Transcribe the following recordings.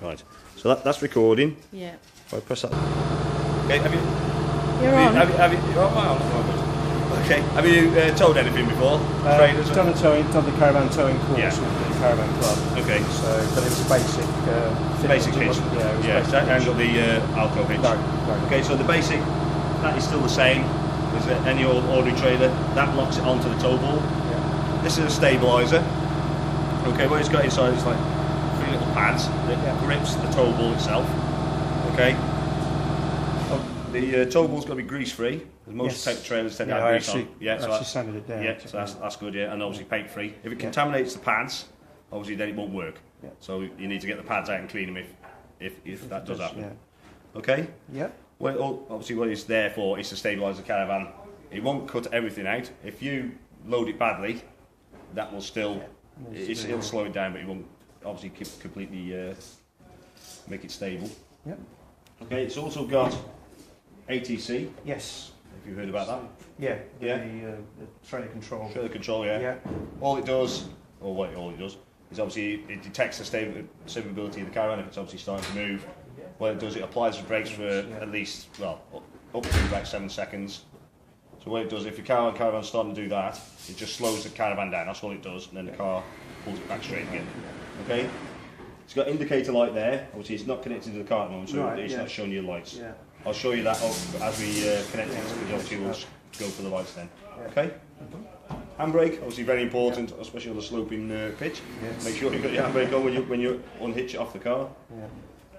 Right. So that's recording. Yeah. If I press that. Okay. Have you? You're on. Have you? Oh, wow. Okay. Have you towed anything before? Trailers? Done the towing, done the caravan towing course Yeah. with the caravan club. Okay. So, but it was a basic. Basic hitch. Yeah. So I haven't got the Alco hitch. No. Okay. So the basic, that is still the same as any ordinary trailer. That locks it onto the tow ball. Yeah. This is a stabiliser. Okay. What it's got inside is like 3 little pads that grips the tow ball itself. Okay. The tow ball's got to be grease free. Most trailers tend to have grease on. Yeah, so that's sanded it down. Yeah, so that's good. Yeah, and obviously paint free. If it contaminates the pads, obviously then it won't work. Yeah. So you need to get the pads out and clean them if that does happen. Yeah. Okay. Yeah. Well, obviously what it's there for is to stabilise the caravan. It won't cut everything out. If you load it badly, that will still it'll slow it down, but it won't obviously completely make it stable. Yeah. Okay. It's also got ATC. Yes. If you've heard about that. Yeah. Yeah. The trailer control. Trailer control, yeah. Yeah. All it does is obviously it detects the stability of the caravan if it's obviously starting to move. What it does, it applies the brakes for at least, well, up to about 7 seconds. So what it does, if your caravan's starting to do that, it just slows the caravan down. That's all it does, and then the car pulls it back straight again. Okay. It's got indicator light there. Obviously, it's not connected to the car at the moment, so it's not showing you lights. Yeah. I'll show you that as we connect it, because obviously we'll go for the lights then. Okay? Handbrake, obviously very important, especially on the sloping pitch. Yes. Make sure you've got your handbrake on when you unhitch it off the car. Yeah.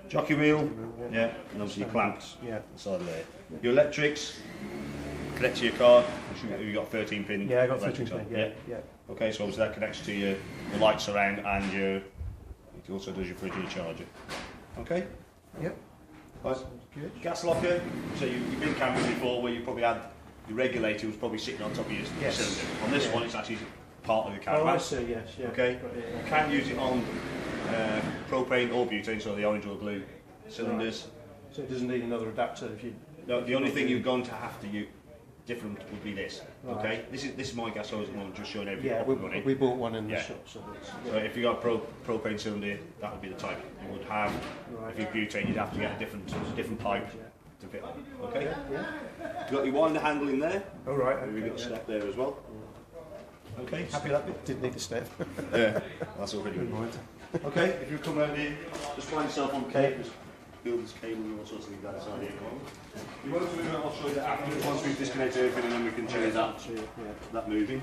Jockey wheel, yeah, and obviously your clamps inside there. Your electrics, connect to your car. You've got 13 pin. Yeah, I got 13 pin. Yeah. Okay, so obviously that connects to your the lights around, and it also does your fridge and your charger. Okay. Yep. Right. Gas locker. So you've been camping before, where you probably had the regulator was probably sitting on top of your cylinder. On this one, it's actually part of the caravan. Oh, I see. Yes. Yeah. Okay. You can't use it on propane or butane, so the orange or blue cylinders. Right. So it doesn't need another adapter if you. No, the only thing you're going to have to use different would be this. Right. Okay. This is my gas hose, and I'm just showing everything. Yeah, we bought one in the shop. So if you got a propane cylinder, that would be the type you would have. Right. If you butane, you'd have to get a different pipe to fit on. Okay. Yeah. You've got your winder handle in there. All right. Okay, We've got a step there as well. Okay. Happy with that bit? Didn't need a step. Yeah. That's already good. Okay. If you come around here, just find yourself on cables. Builder's cable and all sorts of things like that here. You won't move it, I'll show you that afterwards once we've disconnected everything, and then we can change that moving.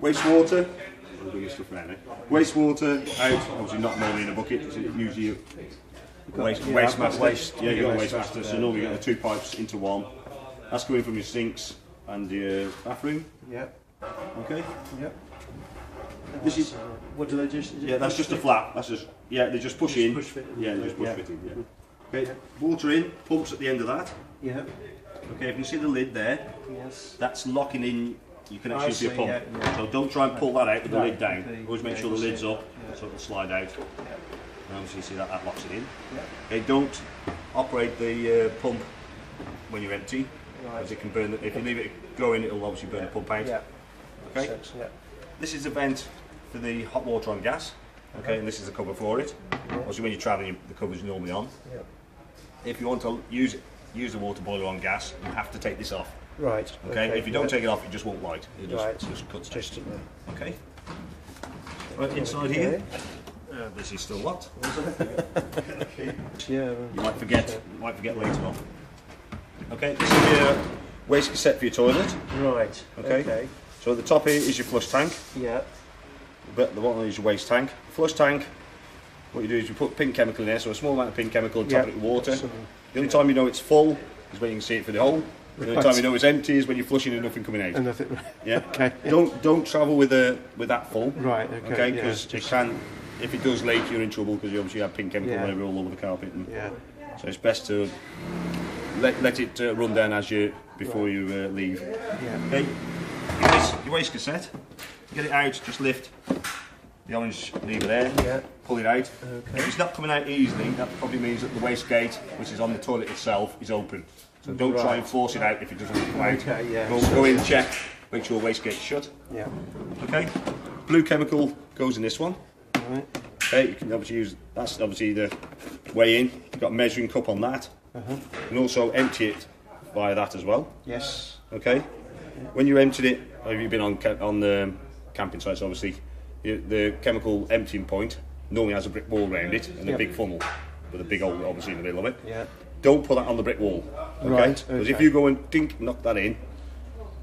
Wastewater. I'll bring your stuff around it. Wastewater out, obviously not normally in a bucket, it's usually waste master. Yeah, you've got a waste master, so normally you get the 2 pipes into one. That's coming from your sinks and your bathroom. Yeah. Okay. Yep. This is. What do they just? Yeah, that's just a flap. That's just. Yeah, they just push in. Push fit. Yeah, they just push fit in. Yeah. Okay. Water in. Pumps at the end of that. Yeah. Okay. If you can see the lid there. Yes. That's locking in your connection to your pump. Yeah. So don't try and pull that out with the lid down. Always make sure the lid's up, so it'll slide out. And obviously you see that locks it in. Yeah. Okay. Don't operate the pump when you're empty, because it can burn. If you leave it going, it'll obviously burn the pump out. Yeah. Okay. Yeah. This is a vent for the hot water on gas. Okay, and this is the cover for it. Obviously, when you're travelling, the cover's normally on. Yeah. If you want to use the water boiler on gas, you have to take this off. Right. Okay. If you don't take it off, it just won't light. It just cuts. Just okay. Right inside here. This is still locked. Yeah. You might forget. Later on. Okay. This is your waste cassette for your toilet. Right. Okay. So at the top here is your flush tank. Yeah. But the bottom is your waste tank. Flush tank, what you do is you put pink chemical in there, so a small amount of pink chemical and top it with water. The only time you know it's full is when you can see it through the hole. The only time you know it's empty is when you're flushing and nothing coming out. And nothing. Yeah. Okay. Don't travel with that full. Right. Okay. Because it can, if it does leak, you're in trouble because you obviously have pink chemical all over the carpet. And so it's best to let it run down before you leave. Yeah. Okay. Your waste cassette. Get it out, just lift the orange lever there, pull it out. Okay. If it's not coming out easily, that probably means that the waste gate, which is on the toilet itself, is open. So don't try and force it out if it doesn't come out. Okay, yeah. Go in, check, make sure waste gate's shut. Yeah. Okay. Blue chemical goes in this one. Right. Okay, you can obviously use, that's obviously the weigh in. You've got a measuring cup on that. You can also empty it via that as well. Yes. Okay. When you emptied it, have you been on the camping sites? Obviously, the chemical emptying point normally has a brick wall around it and a big funnel with a big hole obviously in the middle of it. Yeah. Don't put that on the brick wall. Okay. Right. Because if you go and dink, knock that in,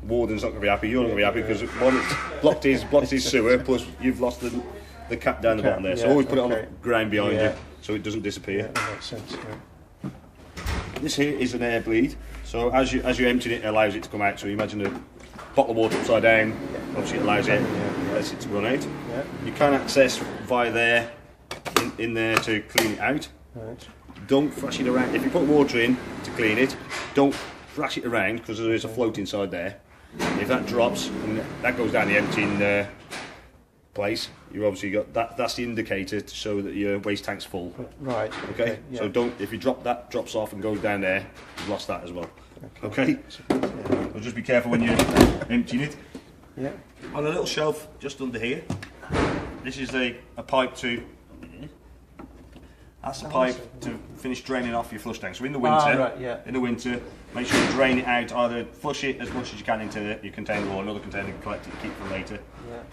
warden's not going to be happy. You're not going to be happy because one, it's blocked his sewer. Plus, you've lost the cap down the bottom there. So always put it on the ground behind you so it doesn't disappear. Yeah, that makes sense. Yeah. This here is an air bleed. So as you empty it, it allows it to come out. So you imagine a bottle of water upside down. Obviously, it allows it, lets it to run out. Yeah. You can access via there, in there to clean it out. Right. Don't thrash it around. If you put water in to clean it, don't thrash it around because there is a float inside there. If that drops and that goes down the emptying place, you obviously got that. That's the indicator to show that your waste tank's full. Right. Okay. Yeah. So don't. If you drop that, drops off and goes down there, you've lost that as well. Okay. So just be careful when you're emptying it. Yeah. On a little shelf just under here, this is a pipe to. That's a pipe to finish draining off your flush tank. So in the winter, in the winter, make sure you drain it out. Either flush it as much as you can into your container or another container, collect it, keep for later. Yeah.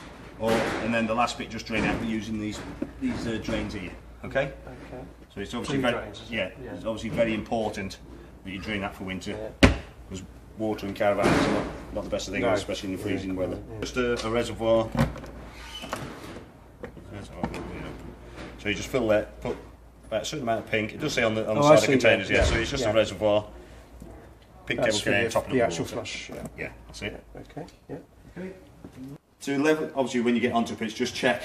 Or and then the last bit just drain out using these drains here. Okay. Okay. So it's obviously it's obviously very important that you drain that for winter because water in caravans is not the best of things, especially in the freezing weather. Yeah. Just a reservoir. So you just fill that, put about a certain amount of pink. It does say on the side of the containers, so it's just a reservoir. Pink table can top of the the actual water. flush. Yeah, that's it. Okay. Yeah. Okay. To level, obviously, when you get onto a pitch, just check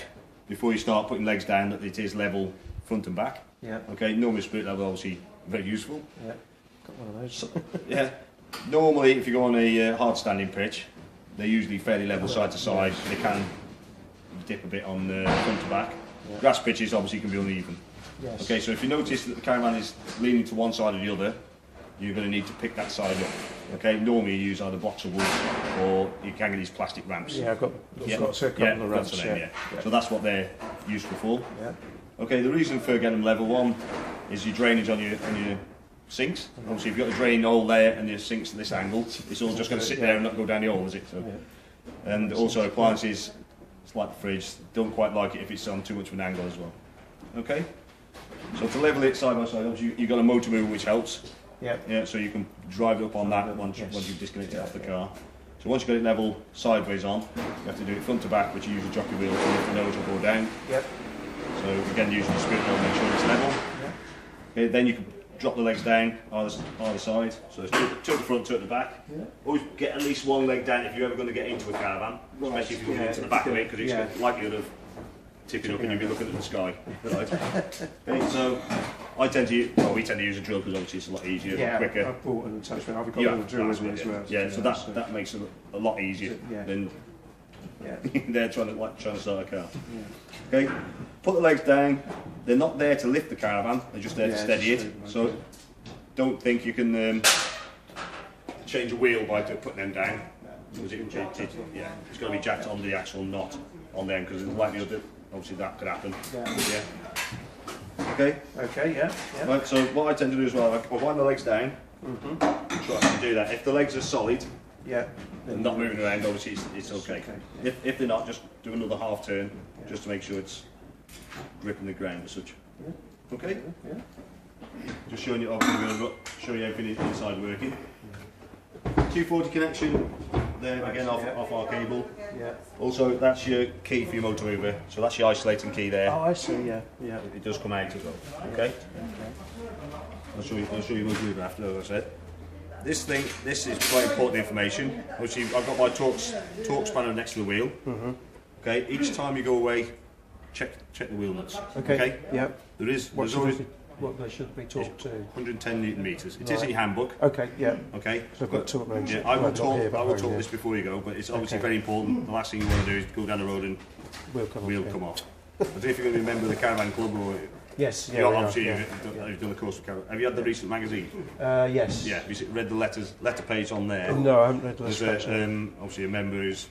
before you start putting legs down that it is level front and back. Yeah. Okay. Normally, spirit level obviously very useful. Yeah. Got one of those. Yeah. Normally, if you go on a hard standing pitch, they're usually fairly level side to side. They can dip a bit on the front to back. Yeah. Grass pitches obviously can be uneven. Yes. Okay, so if you notice that the caravan is leaning to one side or the other, you're going to need to pick that side up. Okay, normally you use either blocks of wood or you can get these plastic ramps. Yeah, I've got a couple of ramps. That's the name, So that's what they're useful for. Yeah. Okay, the reason for getting them level one is your drainage on your sinks. Obviously, if you've got a drain hole there and your sinks at this angle, it's all just going to sit there and not go down the hole, is it? So, and also appliances, it's like the fridge, don't quite like it if it's on too much of an angle as well. Okay. So to level it side by side, obviously you've got a motor mover which helps. Yeah. So you can drive it up on that once you've disconnected it off the car. So once you've got it level sideways on, you have to do it front to back, which you use a jockey wheel to lift the nose up or down. Yep. So again, using the spirit wheel, make sure it's level. Okay, then you can drop the legs down either side. So it's two at the front, two at the back. Always get at least one leg down if you're ever going to get into a caravan, especially if you're going into the back of it, because it's got likelihood of tipping up and you'll be looking at the sky. Right. Okay, so we tend to use a drill because obviously it's a lot easier, quicker. I've bought an attachment. I've got a little drill with me as well. Yeah, so that makes it a lot easier than they're trying to start a car. Okay, put the legs down. They're not there to lift the caravan. They're just there to steady it. So don't think you can change a wheel by putting them down. It's got to be jacked on the actual knot on them because it's likely that obviously that could happen. Okay. Okay. Yeah. Right. So what I tend to do as well, I wind the legs down. Try to do that. If the legs are solid, and not moving around, obviously it's okay. If they're not, just do another half turn, just to make sure it's gripping the ground as such. Okay. Just showing you. Obviously, we're going to show you everything inside working. 240 connection there again off our cable. Also, that's your key for your motor mover. So that's your isolating key there. Oh, I see. Yeah. It does come out as well. Okay. I'll show you motor mover after, as I said. This is quite important information. Obviously, I've got my torque spanner next to the wheel. Okay. Each time you go away, check the wheel nuts. Okay. There's always what they should be taught to. 110 Newton meters. It is in your handbook. Okay. Yeah. Okay. So I've got two at home. Yeah, I will talk this before you go, but it's obviously very important. The last thing you want to do is go down the road and wheel come off. I don't know if you're going to be a member of the caravan club or. Yes. Obviously, you've done the course of caravan. Have you had the recent magazine? Yes. Yeah. Have you read the letter page on there? No, I haven't read the letter page. Obviously, a member who's.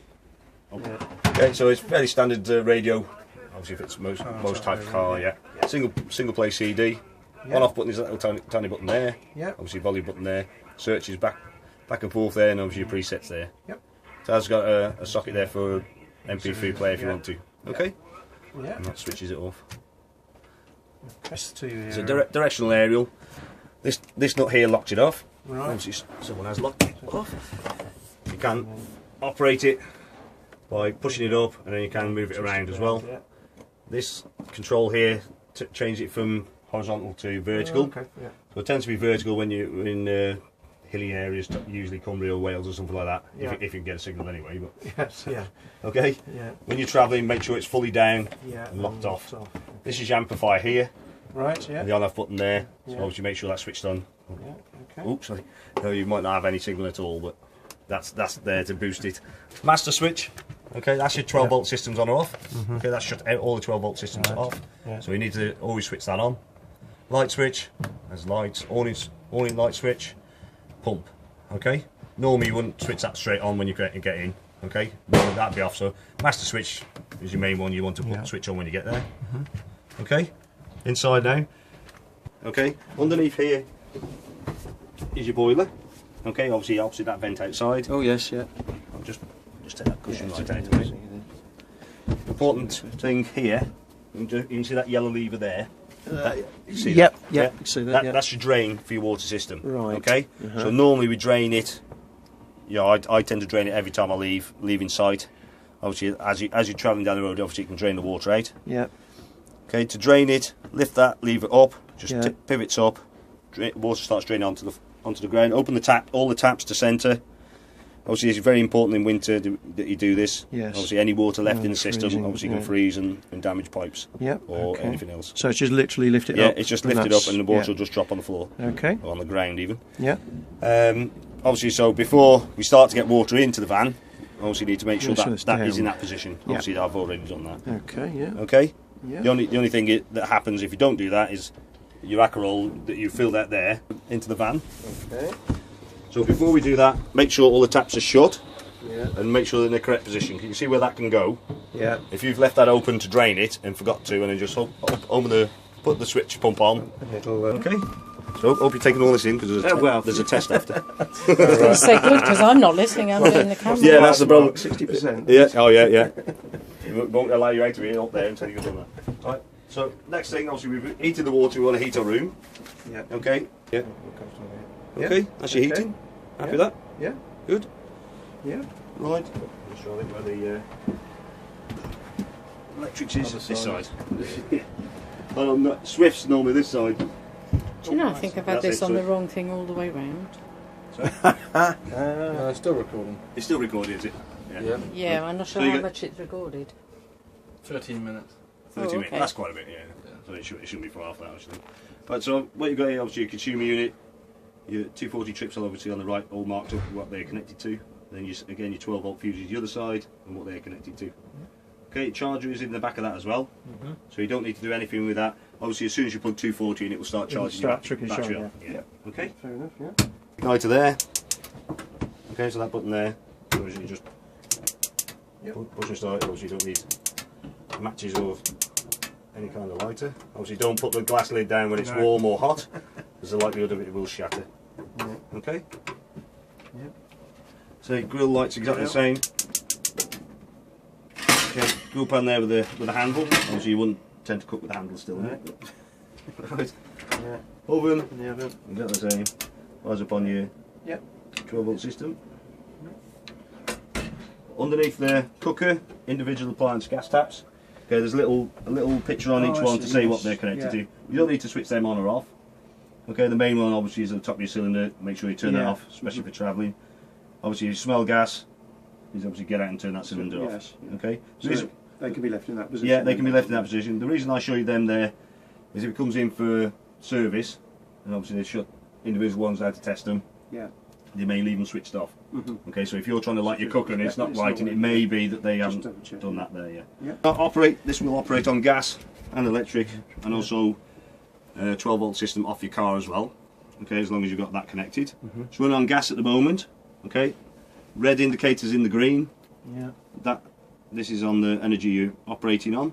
Okay, so it's fairly standard radio obviously fits most type of car. Yeah. Single play CD. On off button is that little tiny button there. Yep. Obviously volume button there. Searches back and forth there, and obviously your presets there. Yep. So that's got a socket there for MP3 player if you want to. Okay. Yeah. And that switches it off. Press to It's a directional aerial. This nut here locks it off. Right. Obviously someone has locked it off. You can operate it by pushing it up, and then you can move it around as well. Yeah. This control here to change it from horizontal to vertical. Okay. Yeah. So it tends to be vertical when you're in hilly areas, usually Cumbria or Wales or something like that. Yeah. If you can get a signal anyway. But Yes. Yeah. okay. Yeah. When you're travelling, make sure it's fully down Yeah. and locked off. Okay. This is your amplifier here. Right. Yeah. And the on-off button there. So Yeah. obviously make sure that's switched on. Yeah. Okay. Oops, sorry. No, you might not have any signal at all, but that's there to boost it. Master switch. Okay, that's your 12 volt systems on or off. Okay, that's shut out all the 12 volt systems off. Yeah. So you need to always switch that on. Light switch, there's lights, all-in light switch, pump. Okay, normally you wouldn't switch that straight on when you get in. Okay, normally that'd be off. So master switch is your main one. You want to put the switch on when you get there. Okay, inside now. Okay, underneath here is your boiler. Okay, obviously opposite that vent outside. Oh yes. Yeah. I'll just take that cushion right out of it. Important thing here, you can see that yellow lever there. You see Yep. that? Yeah. You see that? Yeah. That's your drain for your water system. Right. Okay. So normally we drain it. Yeah, I tend to drain it every time I leaving site. Obviously, as you're travelling down the road, obviously you can drain the water out. Yeah. Okay. To drain it, lift that lever up. Just Yeah. pivots up. Water starts draining onto the ground. Open the tap, all the taps to centre. Obviously, it's very important in winter that you do this. Yes. Obviously, any water left in the system, freezing, obviously, can yeah. freeze and damage pipes Yeah. or Okay. anything else. So it's just literally lift it Yeah, up. it's just and lifted that's- up and the water will yeah. just drop on the floor Okay. or on the ground even. Yeah. Obviously, so before we start to get water into the van, obviously need to make sure Make sure that it's that is down. in that position. Yeah. Obviously, I've already done that. Okay. Yeah. Okay. Yeah. The only thing that happens if you don't do that is your Acarol that you fill that there into the van. Okay. So before we do that, make sure all the taps are shut. Yeah. And make sure they're in the correct position. Can you see where that can go? Yeah. If you've left that open to drain it and forgot to, and then just put the switch pump on. It'll. Okay. So hope you're taking all this in because there's a test after. I was going to say good because I'm not listening. I'm doing the camera. Yeah, that's the problem. 60%. Yeah. Oh yeah. It won't allow you out of here up there until you've done that. Right. So next thing, obviously we've heated the water. We want to heat our room. Yeah. Okay. Yeah. Yeah. Okay. That's your Okay. heating. Happy with that? Yeah. Good. Yeah. Right. Just show it where the electrics is. Other This side. side. Swift's normally this side. Do you know, I think I've had That's this it, on the so- wrong thing all the way round. Still recording. It's still recording, is it? Yeah. Yeah, I'm not sure So you how get- much it's recorded. 13 minutes. 30 Oh, minutes. okay. That's quite a bit, yeah. So it shouldn't be far off that, actually. Right, so what you've got here, obviously, your consumer unit, your 240 trips are obviously on the right, all marked up what they're connected to. Then, again, your 12 volt fuses the other side and what they're connected to. Okay, charger is in the back of that as well, so you don't need to do anything with that. Obviously, as soon as you plug 240 in, it will start charging your tricking battery showing, up. Yeah. Okay. Fair enough. Yeah. Igniter there. Okay, so that button there. So you just push and start. Obviously, you don't need matches or any kind of lighter. Obviously, don't put the glass lid down when it's warm or hot. There's a likelihood of it will shatter. Yeah. Okay. Yeah. So grill lights exactly the same. Okay, grill pan there with the handle. Obviously, you wouldn't tend to cook with the handle still. Right. Yeah. Oven. In the oven. Exactly the same. Wires up on your Yep. 12 volt system. Underneath the cooker, individual appliance gas taps. Okay, there's a little picture on Oh, each I one to see, say yes. what they're connected Yeah. to. You don't need to switch them on or off. Okay, the main one obviously is at the top of your cylinder. Make sure you turn that Yeah. off, especially for travelling. Obviously, you smell gas. You obviously get out and turn that cylinder Yes, off. yeah. Okay. The So reason- they can be left in that position. yeah, they can be left in that position. The reason I show you them there is if it comes in for service, and obviously they shut individual ones out to test them. Yeah. They may leave them switched off. Mhm. Okay, so if you're trying to light your cooker and it's not It's lighting, not it may be that they Just haven't double check. done that there yet. Yeah. This will operate on gas and electric, and also 12 volt system off your car as well. Okay, as long as you've got that connected. It's running on gas at the moment. Okay, red indicators in the green. Yeah. This is on the energy you're operating on.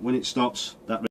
when it stops, that